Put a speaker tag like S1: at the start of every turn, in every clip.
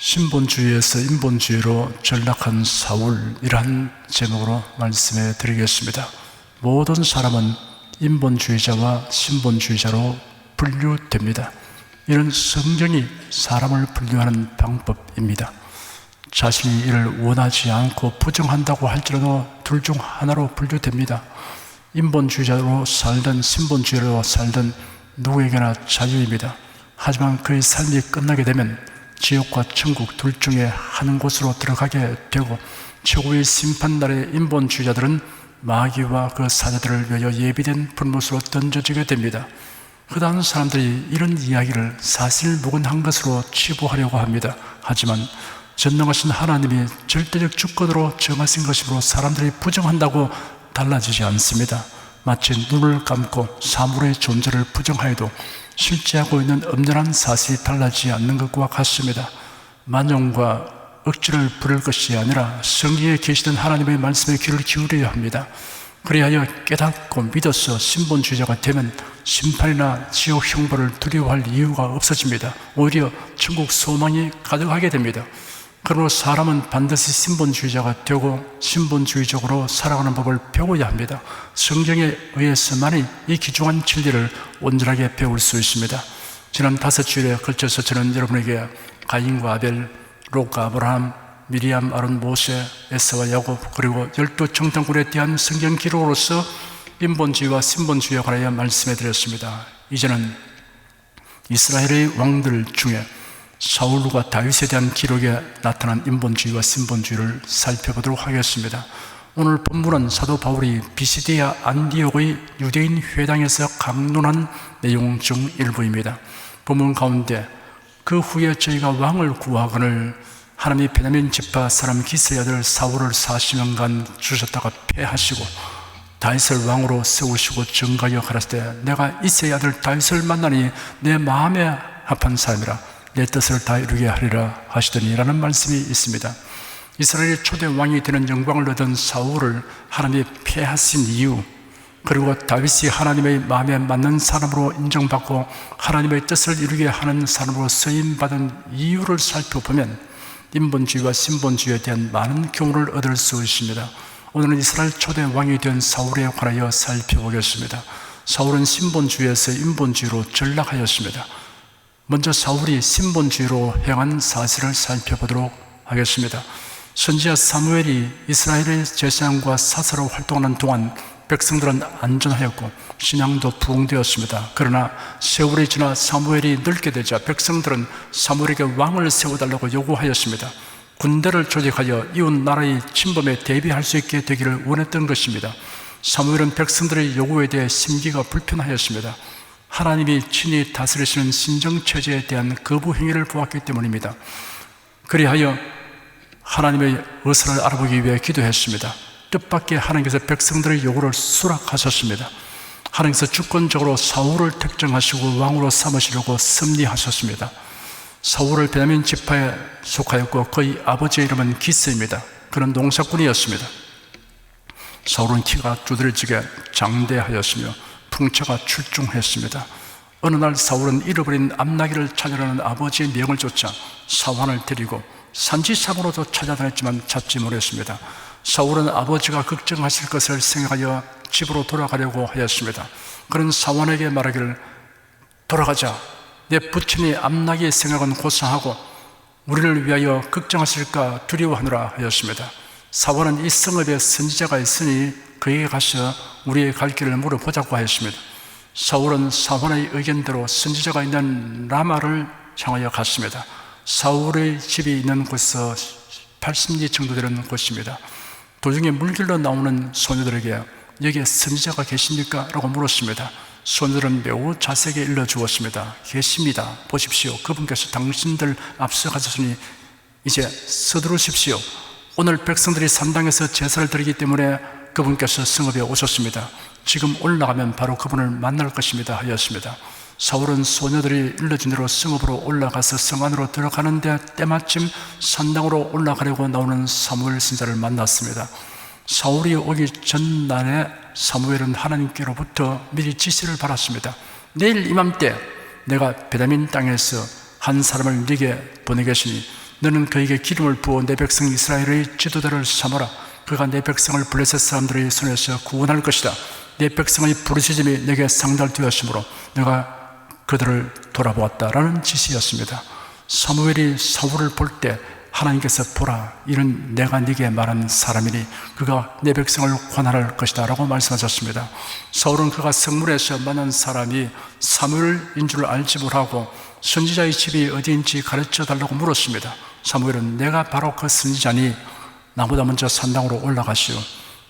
S1: 신본주의에서 인본주의로 전락한 사울이란 제목으로 말씀해 드리겠습니다. 모든 사람은 인본주의자와 신본주의자로 분류됩니다. 이는 성경이 사람을 분류하는 방법입니다. 자신이 이를 원하지 않고 부정한다고 할지라도 둘 중 하나로 분류됩니다. 인본주의자로 살든 신본주의로 살든 누구에게나 자유입니다. 하지만 그의 삶이 끝나게 되면 지옥과 천국 둘 중에 한 곳으로 들어가게 되고, 최고의 심판날에 인본주의자들은 마귀와 그 사자들을 위하여 예비된 불못으로 던져지게 됩니다. 흔한 사람들이 이런 이야기를 사실무근한 것으로 치부하려고 합니다. 하지만 전능하신 하나님이 절대적 주권으로 정하신 것이므로 사람들이 부정한다고 달라지지 않습니다. 마치 눈을 감고 사물의 존재를 부정하여도 실제하고 있는 엄연한 사실이 달라지지 않는 것과 같습니다. 만용과 억지를 부릴 것이 아니라 성경에 계시던 하나님의 말씀에 귀를 기울여야 합니다. 그리하여 깨닫고 믿어서 신본주의자가 되면 심판이나 지옥 형벌을 두려워할 이유가 없어집니다. 오히려 천국 소망이 가득하게 됩니다. 그러므로 사람은 반드시 신본주의자가 되고 신본주의적으로 살아가는 법을 배워야 합니다. 성경에 의해서만이 이 귀중한 진리를 온전하게 배울 수 있습니다. 지난 5주일에 걸쳐서 저는 여러분에게 가인과 아벨, 롯과 아브라함, 미리암, 아론, 모세, 에사와 야곱, 그리고 12정탐꾼에 대한 성경 기록으로서 인본주의와 신본주의에 관하여 말씀해 드렸습니다. 이제는 이스라엘의 왕들 중에 사울과 다윗에 대한 기록에 나타난 인본주의와 신본주의를 살펴보도록 하겠습니다. 오늘 본문은 사도 바울이 비시디아 안디옥의 유대인 회당에서 강론한 내용 중 일부입니다. 본문 가운데 그 후에 저희가 왕을 구하거늘 하나님이 베냐민 지파 사람 기스의 아들 사울을 40년간 주셨다가 패하시고 다윗을 왕으로 세우시고 정가여 가라사대 내가 이새의 아들 다윗을 만나니 내 마음에 합한 사람이라 내 뜻을 다 이루게 하리라 하시더니 라는 말씀이 있습니다. 이스라엘의 초대 왕이 되는 영광을 얻은 사울을 하나님이 패하신 이유, 그리고 다윗이 하나님의 마음에 맞는 사람으로 인정받고 하나님의 뜻을 이루게 하는 사람으로 쓰임받은 이유를 살펴보면 인본주의와 신본주의에 대한 많은 교훈을 얻을 수 있습니다. 오늘은 이스라엘 초대 왕이 된 사울에 관하여 살펴보겠습니다. 사울은 신본주의에서 인본주의로 전락하였습니다. 먼저 사울이 신본주의로 행한 사실을 살펴보도록 하겠습니다. 선지자 사무엘이 이스라엘의 제사장과 사사로 활동하는 동안 백성들은 안전하였고 신앙도 부흥되었습니다. 그러나 세월이 지나 사무엘이 늙게 되자 백성들은 사무엘에게 왕을 세워달라고 요구하였습니다. 군대를 조직하여 이웃 나라의 침범에 대비할 수 있게 되기를 원했던 것입니다. 사무엘은 백성들의 요구에 대해 심기가 불편하였습니다. 하나님이 친히 다스리시는 신정체제에 대한 거부 행위를 보았기 때문입니다. 그리하여 하나님의 의사를 알아보기 위해 기도했습니다. 뜻밖의 하나님께서 백성들의 요구를 수락하셨습니다. 하나님께서 주권적으로 사울을 택정하시고 왕으로 삼으시려고 섭리하셨습니다. 사울을 베냐민 지파에 속하였고 그의 아버지의 이름은 기스입니다. 그는 농사꾼이었습니다. 사울은 키가 두드러지게 장대하였으며 풍채가 출중했습니다. 어느 날 사울은 잃어버린 암나귀를 찾으려는 아버지의 명을 쫓아 사환을 데리고 산지상으로도 찾아다녔지만 찾지 못했습니다. 사울은 아버지가 걱정하실 것을 생각하여 집으로 돌아가려고 하였습니다. 그는 사환에게 말하기를 돌아가자. 내 부친이 암나귀의 생각은 고사하고 우리를 위하여 걱정하실까 두려워하노라 하였습니다. 사환은 이 성읍에 선지자가 있으니 그에게 가서 우리의 갈 길을 물어보자고 하였습니다. 사울은 사환의 의견대로 선지자가 있는 라마를 향하여 갔습니다. 사울의 집이 있는 곳에서 80리 정도 되는 곳입니다. 도중에 물길로 나오는 소녀들에게 여기에 선지자가 계십니까? 라고 물었습니다. 소녀들은 매우 자세하게 일러주었습니다. 계십니다. 보십시오. 그분께서 당신들 앞서가셨으니 이제 서두르십시오. 오늘 백성들이 산당에서 제사를 드리기 때문에 그분께서 성읍에 오셨습니다. 지금 올라가면 바로 그분을 만날 것입니다 하였습니다. 사울은 소녀들이 일러준 대로 성읍으로 올라가서 성 안으로 들어가는데 때마침 산당으로 올라가려고 나오는 사무엘 선지자를 만났습니다. 사울이 오기 전날에 사무엘은 하나님께로부터 미리 지시를 받았습니다. 내일 이맘때 내가 베냐민 땅에서 한 사람을 네게 보내겠으니 너는 그에게 기름을 부어 내 백성 이스라엘의 지도자를 삼아라. 그가 내 백성을 블레셋 사람들의 손에서 구원할 것이다. 내 백성의 부르짖음이 내게 상달되었으므로 내가 그들을 돌아보았다라는 지시였습니다. 사무엘이 사울을 볼 때 하나님께서 보라, 이는 내가 네게 말한 사람이니 그가 내 백성을 관할할 것이다 라고 말씀하셨습니다. 사울은 그가 성문에서 만난 사람이 사무엘인 줄 알지 못하고 선지자의 집이 어디인지 가르쳐 달라고 물었습니다. 사무엘은 내가 바로 그 선지자니 나보다 먼저 산당으로 올라가시오.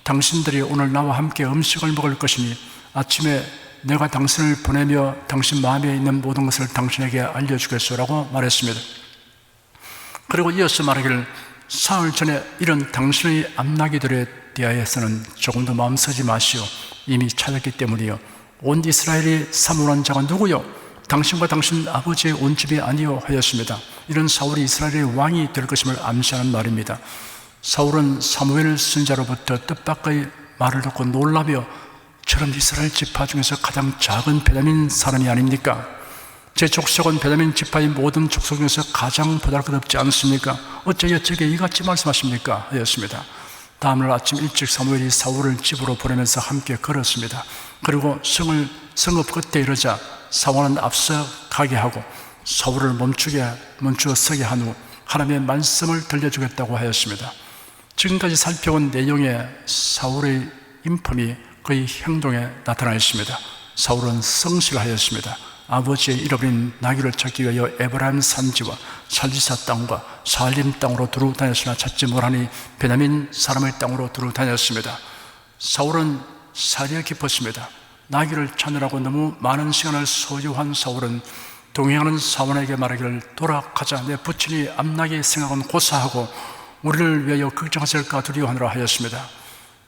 S1: 당신들이 오늘 나와 함께 음식을 먹을 것이니 아침에 내가 당신을 보내며 당신 마음에 있는 모든 것을 당신에게 알려주겠소라고 말했습니다. 그리고 이어서 말하기를 사흘 전에 이런 당신의 암나기들에 대하여서는 조금 더 마음 쓰지 마시오. 이미 찾았기 때문이요. 온 이스라엘이 사모한 자가 누구요? 당신과 당신 아버지의 온 집이 아니요 하였습니다. 이런 사울이 이스라엘의 왕이 될 것임을 암시하는 말입니다. 사울은 사무엘 선지자로부터 뜻밖의 말을 듣고 놀라며 저런 이스라엘 지파 중에서 가장 작은 베냐민 사람이 아닙니까? 제 족속은 베냐민 지파의 모든 족속 중에서 가장 보잘것없지 않습니까? 어째 여쪽에 이같이 말씀하십니까? 하였습니다. 다음날 아침 일찍 사무엘이 사울을 집으로 보내면서 함께 걸었습니다. 그리고 성읍 끝에 이르자 사울은 앞서 가게 하고 사울을 멈추어 서게 한 후 하나님의 말씀을 들려주겠다고 하였습니다. 지금까지 살펴본 내용의 사울의 인품이 그의 행동에 나타나 있습니다. 사울은 성실하였습니다. 아버지의 잃어버린 나귀를 찾기 위하여 에브라임 산지와 살리사 땅과 살림 땅으로 두루 다녔으나 찾지 못하니 베냐민 사람의 땅으로 두루 다녔습니다. 사울은 살이 깊었습니다. 나귀를 찾느라고 너무 많은 시간을 소요한 사울은 동행하는 사원에게 말하기를 돌아가자. 내 부친이 암나기의 생각은 고사하고 우리를 위하여 걱정하실까 두려워하느라 하였습니다.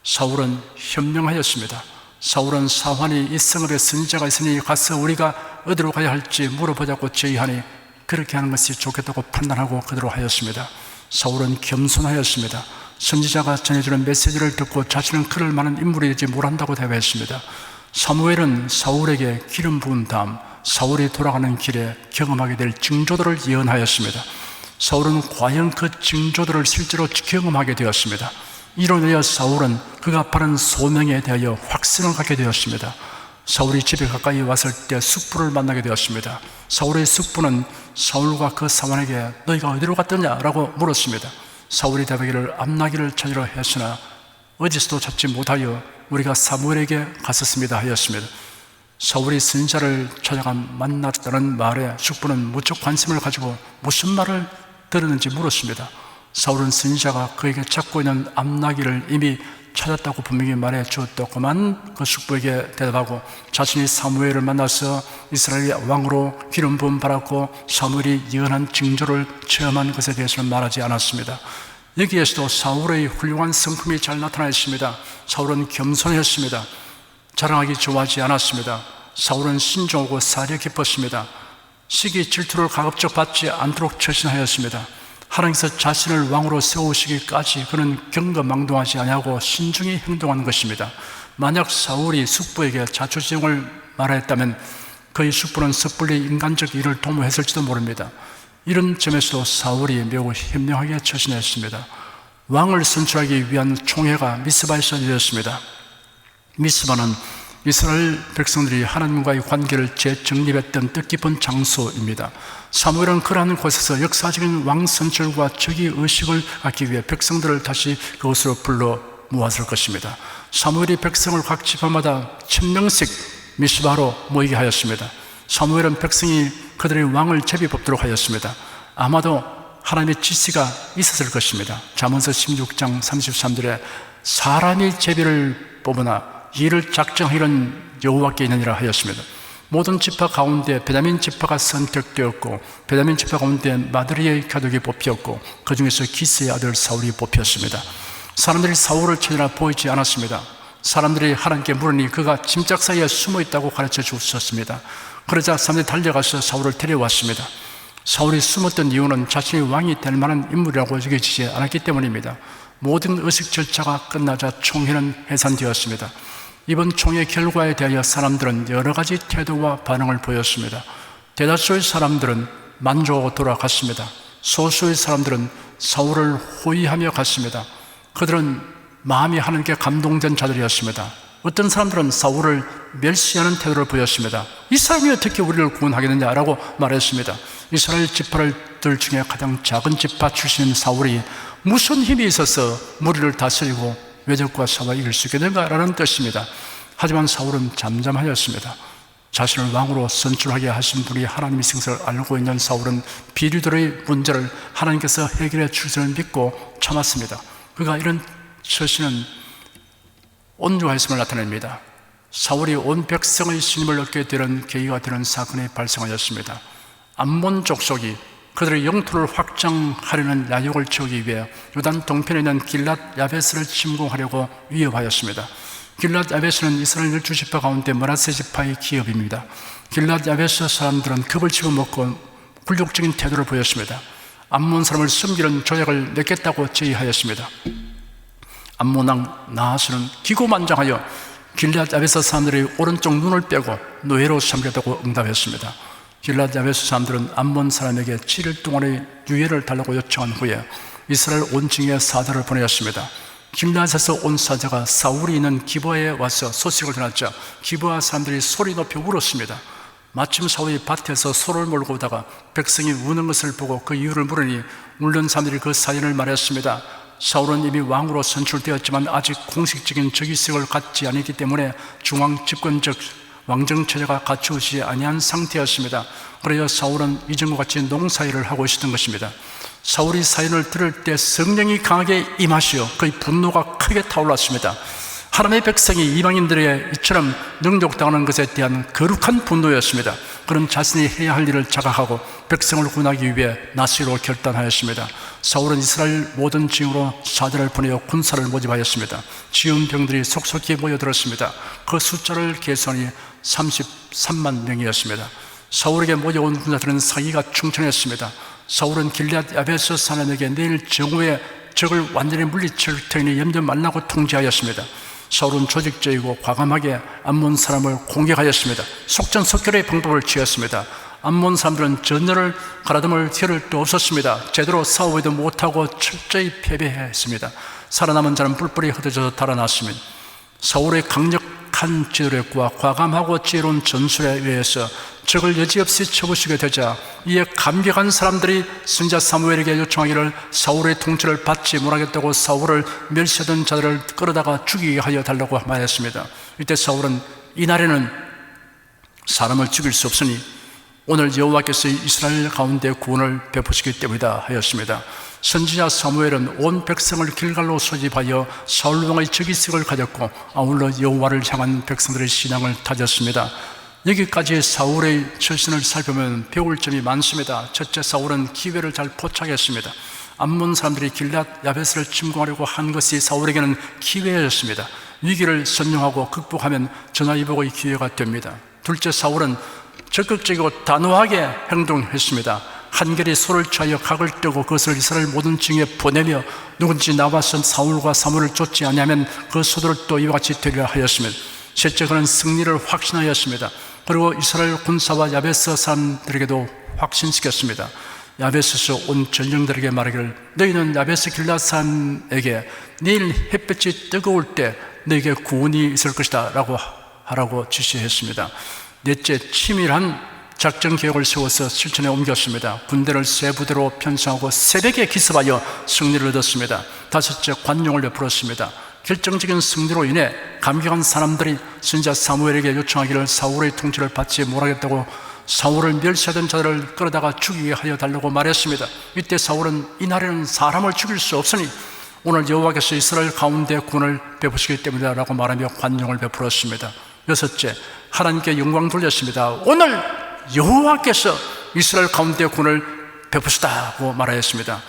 S1: 사울은 현명하였습니다. 사울은 사환이 이 성읍에 선지자가 있으니 가서 우리가 어디로 가야 할지 물어보자고 제의하니 그렇게 하는 것이 좋겠다고 판단하고 그대로 하였습니다. 사울은 겸손하였습니다. 선지자가 전해주는 메시지를 듣고 자신은 그럴 만한 인물이지 못한다고 대답했습니다. 사무엘은 사울에게 기름 부은 다음 사울이 돌아가는 길에 경험하게 될 징조들을 예언하였습니다. 사울은 과연 그 징조들을 실제로 경험하게 되었습니다. 이로 인하여 사울은 그가 바른 소명에 대하여 확신을 갖게 되었습니다. 사울이 집에 가까이 왔을 때 숙부를 만나게 되었습니다. 사울의 숙부는 사울과 그 사원에게 너희가 어디로 갔더냐? 라고 물었습니다. 사울이 대답하기를 암나기를 찾으러 했으나 어디서도 찾지 못하여 우리가 사무엘에게 갔었습니다 하였습니다. 사울이 선지자를 찾아가 만났다는 말에 숙부는 무척 관심을 가지고 무슨 말을 들었는지 물었습니다. 사울은 선지자가 그에게 찾고 있는 암나기를 이미 찾았다고 분명히 말해 주었더구만 그 숙부에게 대답하고 자신이 사무엘을 만나서 이스라엘의 왕으로 기름 부음 받았고 사무엘이 예언한 징조를 체험한 것에 대해서는 말하지 않았습니다. 여기에서도 사울의 훌륭한 성품이 잘 나타나 있습니다. 사울은 겸손했습니다. 자랑하기 좋아하지 않았습니다. 사울은 신중하고 사려 깊었습니다. 시기 질투를 가급적 받지 않도록 처신하였습니다. 하나님께서 자신을 왕으로 세우시기까지 그는 경거망동하지 아니하고 신중히 행동하는 것입니다. 만약 사울이 숙부에게 자초지종을 말하였다면 그의 숙부는 섣불리 인간적 일을 도모했을지도 모릅니다. 이런 점에서도 사울이 매우 현명하게 처신했습니다. 왕을 선출하기 위한 총회가 미스바에서 열렸습니다. 미스바는 이스라엘 백성들이 하나님과의 관계를 재정립했던 뜻깊은 장소입니다. 사무엘은 그러한 곳에서 역사적인 왕 선출과 즉위 의식을 갖기 위해 백성들을 다시 그곳으로 불러 모았을 것입니다. 사무엘이 백성을 각 지파마다 1000명씩 미스바로 모이게 하였습니다. 사무엘은 백성이 그들의 왕을 제비 뽑도록 하였습니다. 아마도 하나님의 지시가 있었을 것입니다. 잠언서 16장 33절에 사람이 제비를 뽑으나 이를 작정하기는 여호와께 있느니라 하였습니다. 모든 지파 가운데 베냐민 지파가 선택되었고 베냐민 지파 가운데 마드리의 가족이 뽑혔고 그 중에서 기스의 아들 사울이 뽑혔습니다. 사람들이 사울을 찾으라 보이지 않았습니다. 사람들이 하나님께 물으니 그가 짐짝 사이에 숨어 있다고 가르쳐 주셨습니다. 그러자 사람들이 달려가서 사울을 데려왔습니다. 사울이 숨었던 이유는 자신이 왕이 될 만한 인물이라고 여겨지지 않았기 때문입니다. 모든 의식 절차가 끝나자 총회는 해산되었습니다. 이번 총회 결과에 대하여 사람들은 여러 가지 태도와 반응을 보였습니다. 대다수의 사람들은 만족하고 돌아갔습니다. 소수의 사람들은 사울을 호위하며 갔습니다. 그들은 마음이 하나님께 감동된 자들이었습니다. 어떤 사람들은 사울을 멸시하는 태도를 보였습니다. 이 사람이 어떻게 우리를 구원하겠느냐라고 말했습니다. 이스라엘 지파들 중에 가장 작은 지파 출신인 사울이 무슨 힘이 있어서 무리를 다스리고 외적과 싸워 이길 수 있겠는가라는 뜻입니다. 하지만 사울은 잠잠하였습니다. 자신을 왕으로 선출하게 하신 분이 하나님의 생사를 알고 있는 사울은 비리들의 문제를 하나님께서 해결해 주시는 믿고 참았습니다. 그가 이런 처신은 온유하심을 나타냅니다. 사울이 온 백성의 신임을 얻게 되는 계기가 되는 사건이 발생하였습니다. 암몬 족속이 그들의 영토를 확장하려는 야욕을 채우기 위해 요단 동편에 있는 길랏 야베스를 침공하려고 위협하였습니다. 길랏 야베스는 이스라엘 12지파 가운데 므낫세 지파의 기업입니다. 길랏 야베스 사람들은 겁을 집어먹고 굴욕적인 태도를 보였습니다. 암몬 사람을 숨기는 조약을 맺겠다고 제의하였습니다. 암몬 왕 나하스는 기고만장하여 길랏 야베스 사람들의 오른쪽 눈을 빼고 노예로 삼겠다고 응답했습니다. 길랏 야베스 사람들은 암몬 사람에게 7일 동안의 유예를 달라고 요청한 후에 이스라엘 온 층에 사자를 보내었습니다. 길랏에서 온 사자가 사울이 있는 기브아에 와서 소식을 전했자 기브아 사람들이 소리 높여 울었습니다. 마침 사울이 밭에서 소를 몰고 오다가 백성이 우는 것을 보고 그 이유를 물으니 울는 사람들이 그 사연을 말했습니다. 사울은 이미 왕으로 선출되었지만 아직 공식적인 즉위성을 갖지 않았기 때문에 중앙 집권적 왕정 체제가 갖추어지지 아니한 상태였습니다. 그래서 사울은 이전과 같이 농사일을 하고 있었던 것입니다. 사울이 사연을 들을 때 성령이 강하게 임하시어 그의 분노가 크게 타올랐습니다. 하나님의 백성이 이방인들의 이처럼 능욕당하는 것에 대한 거룩한 분노였습니다. 그는 자신이 해야 할 일을 자각하고 백성을 구원하기 위해 나서기로 결단하였습니다. 사울은 이스라엘 모든 지역으로 사자를 보내어 군사를 모집하였습니다. 지은 병들이 속속히 모여들었습니다. 그 숫자를 계산하니 33만 명이었습니다. 사울에게 모여온 군사들은 사기가 충천했습니다. 사울은 길랏 야베스 사람에게 내일 정오에 적을 완전히 물리칠 터이니 염려 말라고 통지하였습니다. 사울은 조직적이고 과감하게 암몬 사람을 공격하였습니다. 속전속결의 방법을 취했습니다. 암몬 사람들은 전열을 가라듬을 겨를도 없었습니다. 제대로 싸우지도 못하고 철저히 패배했습니다. 살아남은 자는 뿔뿔이 흩어져서 달아났으면 사울의 강력한 지도력과 과감하고 지혜로운 전술에 의해서 적을 여지없이 쳐부수게 되자 이에 감격한 사람들이 선지자 사무엘에게 요청하기를 사울의 통치를 받지 못하겠다고 사울을 멸시하던 자들을 끌어다가 죽이게 하여 달라고 말했습니다. 이때 사울은 이날에는 사람을 죽일 수 없으니 오늘 여호와께서 이스라엘 가운데 구원을 베푸시기 때문이다 하였습니다. 선지자 사무엘은 온 백성을 길갈로 소집하여 사울 왕의 즉위성을 가졌고 아울러 여호와를 향한 백성들의 신앙을 다졌습니다. 여기까지 사울의 처신을 살펴보면 배울 점이 많습니다. 첫째, 사울은 기회를 잘 포착했습니다. 암몬 사람들이 길랏 야베스를 침공하려고 한 것이 사울에게는 기회였습니다. 위기를 선용하고 극복하면 전화위복의 기회가 됩니다. 둘째, 사울은 적극적이고 단호하게 행동했습니다. 한결이 소를 취하여 각을 뜨고 그것을 이스라엘 모든 층에 보내며 누군지 나와서 사울과 사무엘을 쫓지 아니하면 그 소들을 또 이와 같이 되리라 하였으며, 셋째, 그는 승리를 확신하였습니다. 그리고 이스라엘 군사와 야베스 사람들에게도 확신시켰습니다. 야베스에서 온 전령들에게 말하기를 너희는 야베스 길랏 사람에게 내일 햇볕이 뜨거울 때 너에게 구원이 있을 것이다 라고 하라고 지시했습니다. 넷째, 치밀한 작전 계획을 세워서 실천에 옮겼습니다. 군대를 세 부대로 편성하고 새벽에 기습하여 승리를 얻었습니다. 다섯째, 관용을 베풀었습니다. 결정적인 승리로 인해 감격한 사람들이 선지자 사무엘에게 요청하기를 사울의 통치를 받지 못하겠다고 사울을 멸시하던 자들을 끌어다가 죽이게 하여 달라고 말했습니다. 이때 사울은 이날에는 사람을 죽일 수 없으니 오늘 여호와께서 이스라엘 가운데 구원을 베푸시기 때문이다 라고 말하며 관용을 베풀었습니다. 여섯째, 하나님께 영광 돌렸습니다. 오늘 여호와께서 이스라엘 가운데 구원을 베푸시다고 말하였습니다.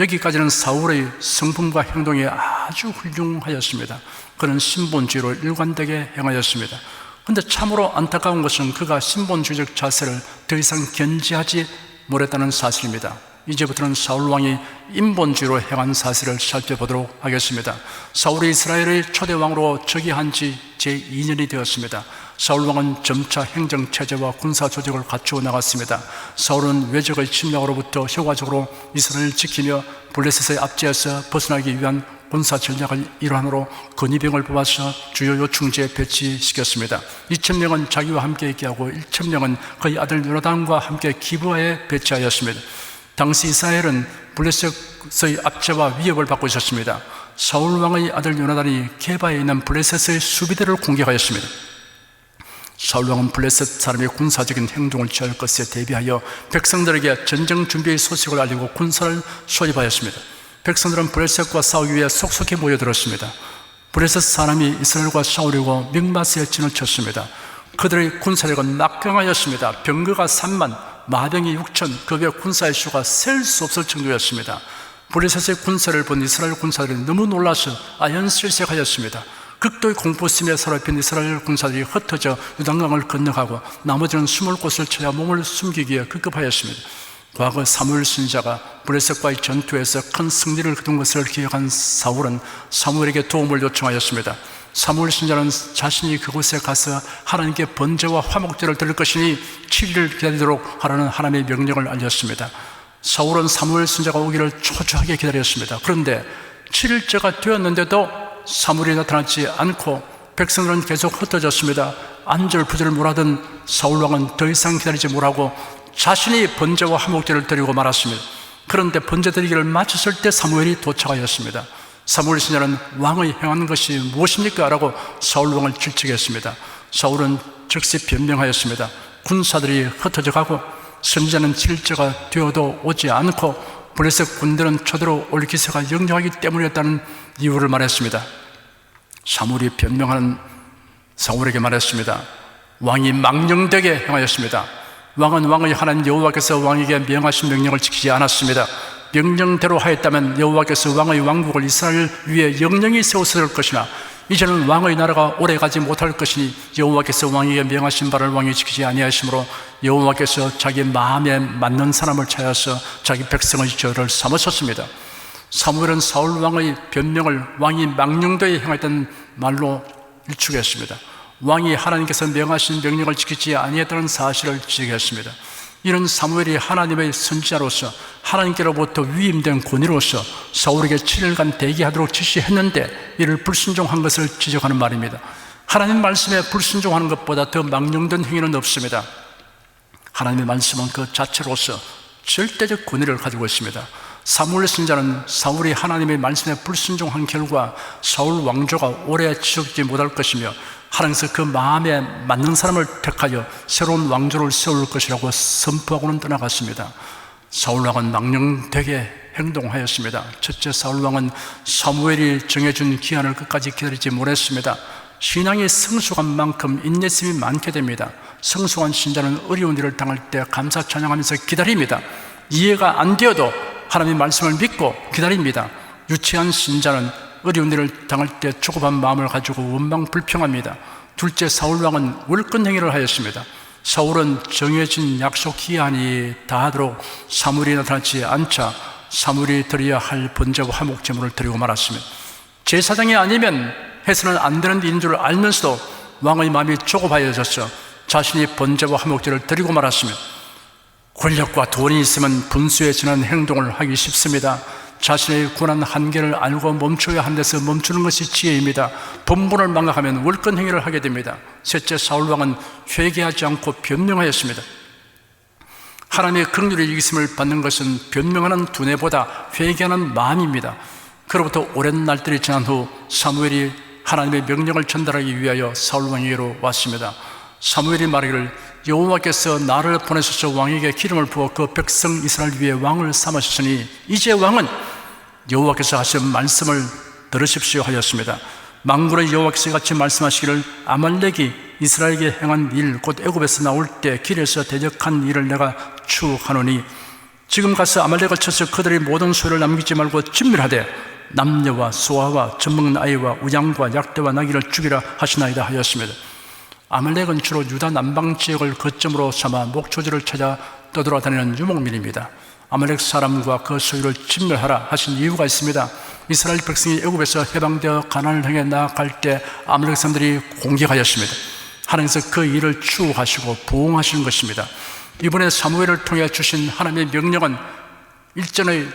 S1: 여기까지는 사울의 성품과 행동이 아주 훌륭하였습니다. 그는 신본주의로 일관되게 행하였습니다. 그런데 참으로 안타까운 것은 그가 신본주의적 자세를 더 이상 견지하지 못했다는 사실입니다. 이제부터는 사울 왕이 인본주의로 행한 사실을 살펴보도록 하겠습니다. 사울이 이스라엘의 초대 왕으로 즉위한 지 제2년이 되었습니다. 사울 왕은 점차 행정 체제와 군사 조직을 갖추어 나갔습니다. 사울은 외적의 침략으로부터 효과적으로 이스라엘을 지키며 블레셋의 압제에서 벗어나기 위한 군사 전략을 일환으로 근위병을 뽑아서 주요 요충지에 배치시켰습니다. 2,000명은 자기와 함께 있게 하고 1,000명은 그의 아들 요나단과 함께 기브아에 배치하였습니다. 당시 이스라엘은 블레셋의 압제와 위협을 받고 있었습니다. 사울 왕의 아들 요나단이 게바에 있는 블레셋의 수비대를 공격하였습니다. 사울 왕은 블레셋 사람의 군사적인 행동을 취할 것에 대비하여 백성들에게 전쟁 준비의 소식을 알리고 군사를 소집하였습니다. 백성들은 블레셋과 싸우기 위해 속속히 모여들었습니다. 블레셋 사람이 이스라엘과 싸우려고 mikmas에 진을 쳤습니다. 그들의 군사력은 막강하였습니다. 병거가 3만, 마병이 6천, 그 외 군사의 수가 셀 수 없을 정도였습니다. 블레셋의 군사를 본 이스라엘 군사들이 너무 놀라서 아연실색하였습니다. 극도의 공포심에 사로잡힌 이스라엘 군사들이 흩어져 요단강을 건너가고 나머지는 숨을 곳을 찾아 몸을 숨기기 위해 급급하였습니다. 과거 사무엘 선지자가 블레셋과의 전투에서 큰 승리를 거둔 것을 기억한 사울은 사무엘에게 도움을 요청하였습니다. 사무엘 선지자는 자신이 그곳에 가서 하나님께 번제와 화목제를 드릴 것이니 7일을 기다리도록 하라는 하나님의 명령을 알렸습니다. 사울은 사무엘 선지자가 오기를 초조하게 기다렸습니다. 그런데 7일째가 되었는데도 사무엘이 나타나지 않고 백성들은 계속 흩어졌습니다. 안절부절을 몰아든 사울 왕은 더 이상 기다리지 못하고 자신이 번제와 화목제를 드리고 말았습니다. 그런데 번제 드리기를 마쳤을 때 사무엘이 도착하였습니다. 사무엘 선지자는 왕의 행한 것이 무엇입니까? 라고 사울 왕을 질책했습니다. 사울은 즉시 변명하였습니다. 군사들이 흩어져 가고 선지자는 7일째가 되어도 오지 않고 블레셋 군대는 쳐들어 올 기세가 역력하기 때문이었다는 이유를 말했습니다. 사무엘이 변명하는 사울에게 말했습니다. 왕이 망령되게 행하였습니다. 왕은 왕의 하나님 여호와께서 왕에게 명하신 명령을 지키지 않았습니다. 명령대로 하였다면 여호와께서 왕의 왕국을 이스라엘 위에 영영히 세우셨을 것이나 이제는 왕의 나라가 오래가지 못할 것이니 여호와께서 왕에게 명하신 바를 왕이 지키지 아니하시므로 여호와께서 자기 마음에 맞는 사람을 찾아서 자기 백성의 저를 삼으셨습니다. 사무엘은 사울 왕의 변명을 왕이 망령되게 행했던 말로 일축했습니다. 왕이 하나님께서 명하신 명령을 지키지 아니했다는 사실을 지적했습니다. 이는 사무엘이 하나님의 선지자로서 하나님께로부터 위임된 권위로서 사울에게 7일간 대기하도록 지시했는데 이를 불순종한 것을 지적하는 말입니다. 하나님 말씀에 불순종하는 것보다 더 망령된 행위는 없습니다. 하나님의 말씀은 그 자체로서 절대적 권위를 가지고 있습니다. 사무엘 선지자는 사울이 하나님의 말씀에 불순종한 결과 사울 왕조가 오래 지속되지 못할 것이며 하나님께서 그 마음에 맞는 사람을 택하여 새로운 왕조를 세울 것이라고 선포하고는 떠나갔습니다. 사울 왕은 망령되게 행동하였습니다. 첫째, 사울 왕은 사무엘이 정해준 기한을 끝까지 기다리지 못했습니다. 신앙이 성숙한 만큼 인내심이 많게 됩니다. 성숙한 신자는 어려운 일을 당할 때 감사 찬양하면서 기다립니다. 이해가 안 되어도 하나님의 말씀을 믿고 기다립니다. 유치한 신자는 어려운 일을 당할 때 조급한 마음을 가지고 원망불평합니다. 둘째, 사울 왕은 월권 행위를 하였습니다. 사울은 정해진 약속 기한이 다하도록 사무엘이 나타나지 않자 사무엘이 드려야 할 번제와 화목 제물을 드리고 말았습니다. 제사장이 아니면 해서는 안 되는 일인 줄 알면서도 왕의 마음이 조급하여져서 자신이 번제와 화목제를 드리고 말았습니다. 권력과 돈이 있으면 분수해지는 행동을 하기 쉽습니다. 자신의 권한 한계를 알고 멈춰야 한 데서 멈추는 것이 지혜입니다. 본분을 망각하면 월권 행위를 하게 됩니다. 셋째, 사울 왕은 회개하지 않고 변명하였습니다. 하나님의 긍휼의 이기심을 받는 것은 변명하는 두뇌보다 회개하는 마음입니다. 그로부터 오랜 날들이 지난 후 사무엘이 하나님의 명령을 전달하기 위하여 사울 왕에게로 왔습니다. 사무엘이 말하기를 여호와께서 나를 보내셔서 왕에게 기름을 부어 그 백성 이스라엘 위에 왕을 삼으셨으니 이제 왕은 여호와께서 하신 말씀을 들으십시오 하였습니다. 만군의 여호와께서 같이 말씀하시기를 아말렉이 이스라엘에게 행한 일 곧 애굽에서 나올 때 길에서 대적한 일을 내가 추억하노니 지금 가서 아말렉을 쳐서 그들의 모든 소유를 남기지 말고 진멸하되 남녀와 소아와 젖먹는 아이와 우양과 약대와 나귀를 죽이라 하시나이다 하였습니다. 아말렉은 주로 유다 남방 지역을 거점으로 삼아 목초지를 찾아 떠돌아다니는 유목민입니다. 아말렉 사람과 그 소유를 진멸하라 하신 이유가 있습니다. 이스라엘 백성이 애굽에서 해방되어 가나안을 향해 나아갈 때 아말렉 사람들이 공격하였습니다. 하나님께서 그 일을 추구하시고 보응하시는 것입니다. 이번에 사무엘을 통해 주신 하나님의 명령은 일전의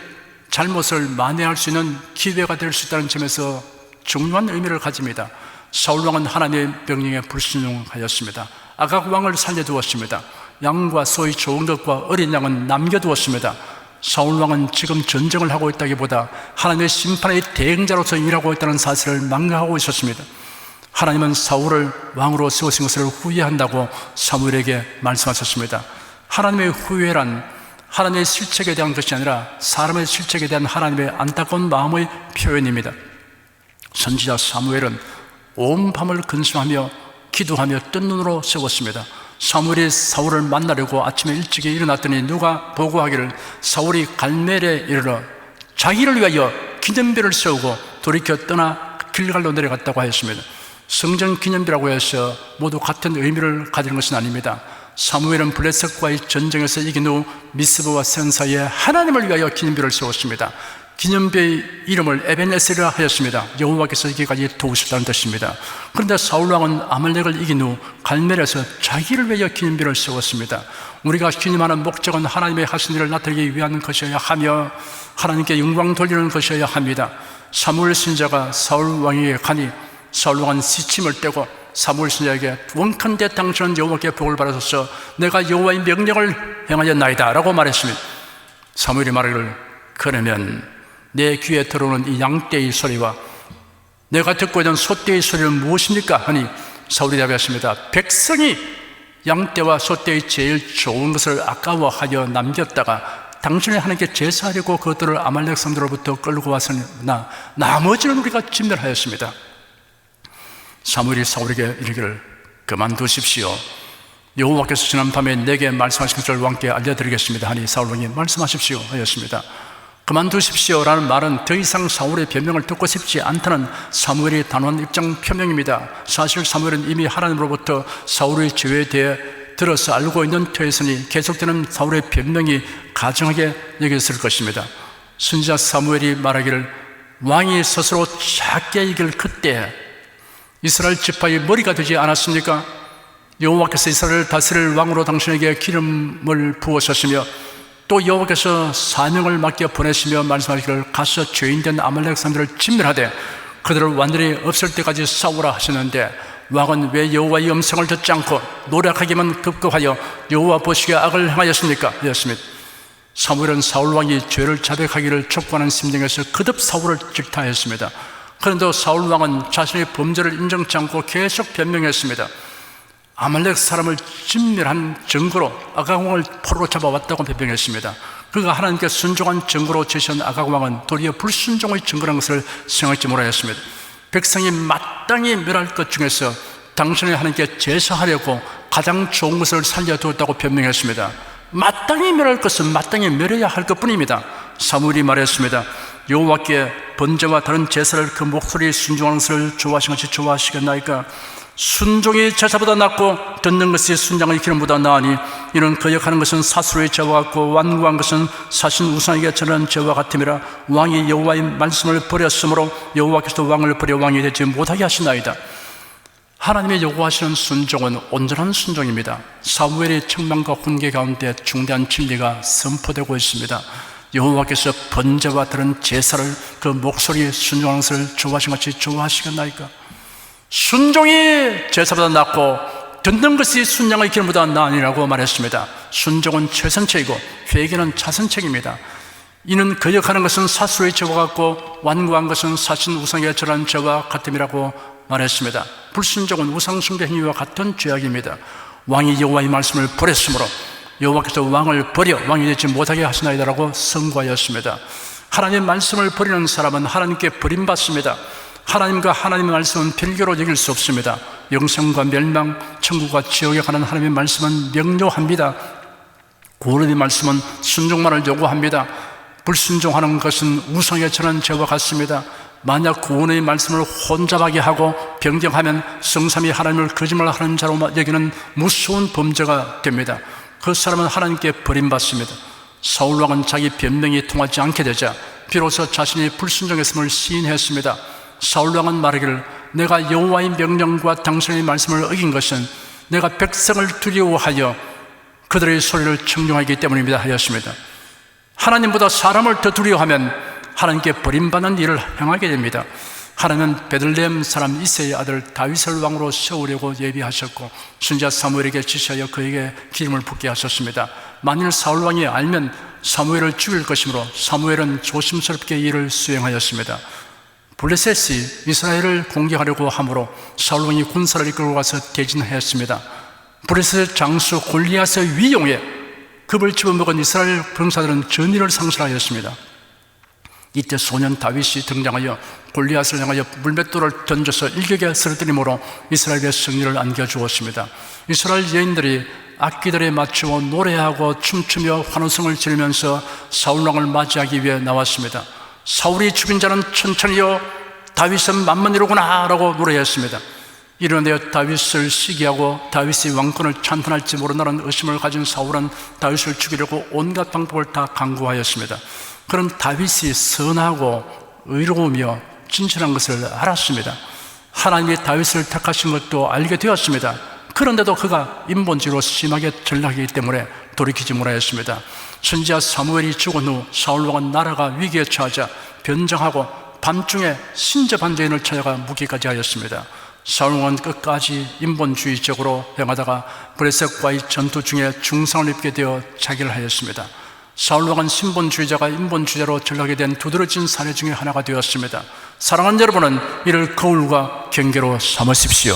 S1: 잘못을 만회할 수 있는 기회가 될 수 있다는 점에서 중요한 의미를 가집니다. 사울 왕은 하나님의 명령에 불순종하였습니다. 아각 왕을 살려두었습니다. 양과 소의 좋은 것과 어린 양은 남겨두었습니다. 사울 왕은 지금 전쟁을 하고 있다기보다 하나님의 심판의 대행자로서 일하고 있다는 사실을 망각하고 있었습니다. 하나님은 사울을 왕으로 세우신 것을 후회한다고 사무엘에게 말씀하셨습니다. 하나님의 후회란 하나님의 실책에 대한 것이 아니라 사람의 실책에 대한 하나님의 안타까운 마음의 표현입니다. 선지자 사무엘은 온 밤을 근심하며 기도하며 뜬 눈으로 세웠습니다. 사무엘이 사울을 만나려고 아침에 일찍 일어났더니 누가 보고하기를 사울이 갈멜에 이르러 자기를 위하여 기념비를 세우고 돌이켜 떠나 길갈로 내려갔다고 하였습니다. 성전 기념비라고 해서 모두 같은 의미를 가지는 것은 아닙니다. 사무엘은 블레셋과의 전쟁에서 이긴 후 미스바와 센 사이에 하나님을 위하여 기념비를 세웠습니다. 기념비의 이름을 에벤에셀이라 하였습니다. 여호와께서 이기까지 도우셨다는 뜻입니다. 그런데 사울왕은 아말렉을 이긴 후 갈멜에서 자기를 위하여 기념비를 세웠습니다. 우리가 기념하는 목적은 하나님의 하신 일을 나타내기 위한 것이어야 하며 하나님께 영광 돌리는 것이어야 합니다. 사무엘 선지자가 사울 왕에게 가니 사울 왕은 시침을 떼고 사무엘 선지자에게 원컨대 당신은 여호와께 복을 받아소서 내가 여호와의 명령을 행하였나이다 라고 말했습니다. 사무엘이 말하기를 그러면 내 귀에 들어오는 이 양떼의 소리와 내가 듣고 있는 소떼의 소리는 무엇입니까? 하니 사울이 답했습니다. 백성이 양떼와 소떼의 제일 좋은 것을 아까워하여 남겼다가 당신이 하나님께 제사하려고 그것들을 아말렉 사람들로부터 끌고 왔으나 나머지는 우리가 진멸하였습니다. 사무엘이 사울에게 이르기를 그만두십시오. 여호와께서 지난밤에 내게 말씀하신 것을 왕께 알려드리겠습니다 하니 사울 왕이 말씀하십시오 하였습니다. 그만두십시오 라는 말은 더 이상 사울의 변명을 듣고 싶지 않다는 사무엘의 단호한 입장 표명입니다. 사실 사무엘은 이미 하나님으로부터 사울의 죄에 대해 들어서 알고 있는 터였으니 계속되는 사울의 변명이 가증하게 여겼을 것입니다. 선지자 사무엘이 말하기를 왕이 스스로 작게 이길 그때 이스라엘 지파의 머리가 되지 않았습니까? 여호와께서 이스라엘을 다스릴 왕으로 당신에게 기름을 부으셨으며 또 여호와께서 사명을 맡겨 보내시며 말씀하시기를 가서 죄인된 아말렉 사람들을 진멸하되 그들을 완전히 없앨 때까지 싸우라 하셨는데 왕은 왜 여호와의 음성을 듣지 않고 노력하기만 급급하여 여호와 보시기에 악을 행하였습니까? 하였습니다. 사무엘은 사울 왕이 죄를 자백하기를 촉구하는 심정에서 거듭 사울을 질타했습니다. 그런데 사울 왕은 자신의 범죄를 인정치 않고 계속 변명했습니다. 아말렉 사람을 진멸한 증거로 아각왕을 포로로 잡아왔다고 변명했습니다. 그가 하나님께 순종한 증거로 제시한 아각왕은 도리어 불순종의 증거라는 것을 생각지 못하였습니다. 백성이 마땅히 멸할 것 중에서 당신이 하나님께 제사하려고 가장 좋은 것을 살려두었다고 변명했습니다. 마땅히 멸할 것은 마땅히 멸해야 할 것뿐입니다. 사무엘이 말했습니다. 여호와께 번제와 다른 제사를 그 목소리에 순종하는 것을 좋아하시는 것이 좋아하시겠나이까? 순종이 제사보다 낫고 듣는 것이 순장의 기름보다 나으니 이는 거역하는 것은 사수로의 죄와 같고 완고한 것은 사신 우상에게 전한 죄와 같음이라. 왕이 여호와의 말씀을 버렸으므로 여호와께서도 왕을 버려 왕이 되지 못하게 하시나이다. 하나님의 요구하시는 순종은 온전한 순종입니다. 사무엘의 책망과 훈계 가운데 중대한 진리가 선포되고 있습니다. 여호와께서 번제와 다른 제사를 그 목소리에 순종하는 것을 좋아하신 것이 좋아하시겠나이까? 순종이 제사보다 낫고 듣는 것이 순양의 기름보다 나으니라고 말했습니다. 순종은 최선책이고 회개는 자선책입니다. 이는 거역하는 것은 사수의 죄와 같고 완고한 것은 사신 우상에 절한 죄와 같음이라고 말했습니다. 불순종은 우상 숭배 행위와 같은 죄악입니다. 왕이 여호와의 말씀을 버렸으므로 여호와께서 왕을 버려 왕이 되지 못하게 하시나이다라고 선고하였습니다. 하나님의 말씀을 버리는 사람은 하나님께 버림받습니다. 하나님과 하나님의 말씀은 별개로 여길 수 없습니다. 영생과 멸망, 천국과 지옥에 관한 하나님의 말씀은 명료합니다. 구원의 말씀은 순종만을 요구합니다. 불순종하는 것은 우상에 절한 죄와 같습니다. 만약 구원의 말씀을 혼잡하게 하고 변경하면 성삼위 하나님을 거짓말하는 자로 여기는 무서운 범죄가 됩니다. 그 사람은 하나님께 버림받습니다. 사울 왕은 자기 변명이 통하지 않게 되자 비로소 자신이 불순종했음을 시인했습니다. 사울 왕은 말하기를 내가 여호와의 명령과 당신의 말씀을 어긴 것은 내가 백성을 두려워하여 그들의 소리를 청종하기 때문입니다 하였습니다. 하나님보다 사람을 더 두려워하면 하나님께 버림받는 일을 행하게 됩니다. 하나님은 베들레헴 사람 이새의 아들 다윗을 왕으로 세우려고 예비하셨고 선지자 사무엘에게 지시하여 그에게 기름을 붓게 하셨습니다. 만일 사울 왕이 알면 사무엘을 죽일 것이므로 사무엘은 조심스럽게 일을 수행하였습니다. 블레셋이 이스라엘을 공격하려고 하므로 사울 왕이 군사를 이끌고 가서 대진하였습니다. 블레셋 장수 골리앗의 위용에 급을 집어먹은 이스라엘 병사들은 전의를 상실하였습니다. 이때 소년 다윗이 등장하여 골리앗을 향하여 물맷돌을 던져서 일격에 쓰러뜨림으로 이스라엘의 승리를 안겨주었습니다. 이스라엘 여인들이 악기들에 맞추어 노래하고 춤추며 환호성을 지르면서 사울 왕을 맞이하기 위해 나왔습니다. 사울이 죽인 자는 천천히요 다윗은 만만이로구나 라고 노래했습니다. 이르되 다윗을 시기하고 다윗이 왕권을 찬탄할지 모른다는 의심을 가진 사울은 다윗을 죽이려고 온갖 방법을 다 강구하였습니다. 그런 다윗이 선하고 의로우며 진실한 것을 알았습니다. 하나님이 다윗을 택하신 것도 알게 되었습니다. 그런데도 그가 인본주의로 심하게 전락하기 때문에 돌이키지 못하였습니다. 선지자 사무엘이 죽은 후 사울 왕은 나라가 위기에 처하자 변장하고 밤중에 신접한 죄인을 찾아가 묻기까지 하였습니다. 사울 왕은 끝까지 인본주의적으로 행하다가 블레셋과의 전투 중에 중상을 입게 되어 자결을 하였습니다. 사울 왕은 신본주의자가 인본주의자로 전락하게 된 두드러진 사례 중에 하나가 되었습니다. 사랑하는 여러분은 이를 거울과 경계로 삼으십시오.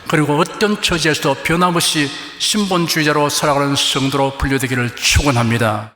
S1: 그리고 어떤 처지에서도 변함없이 신본주의자로 살아가는 성도로 분류되기를 축원합니다.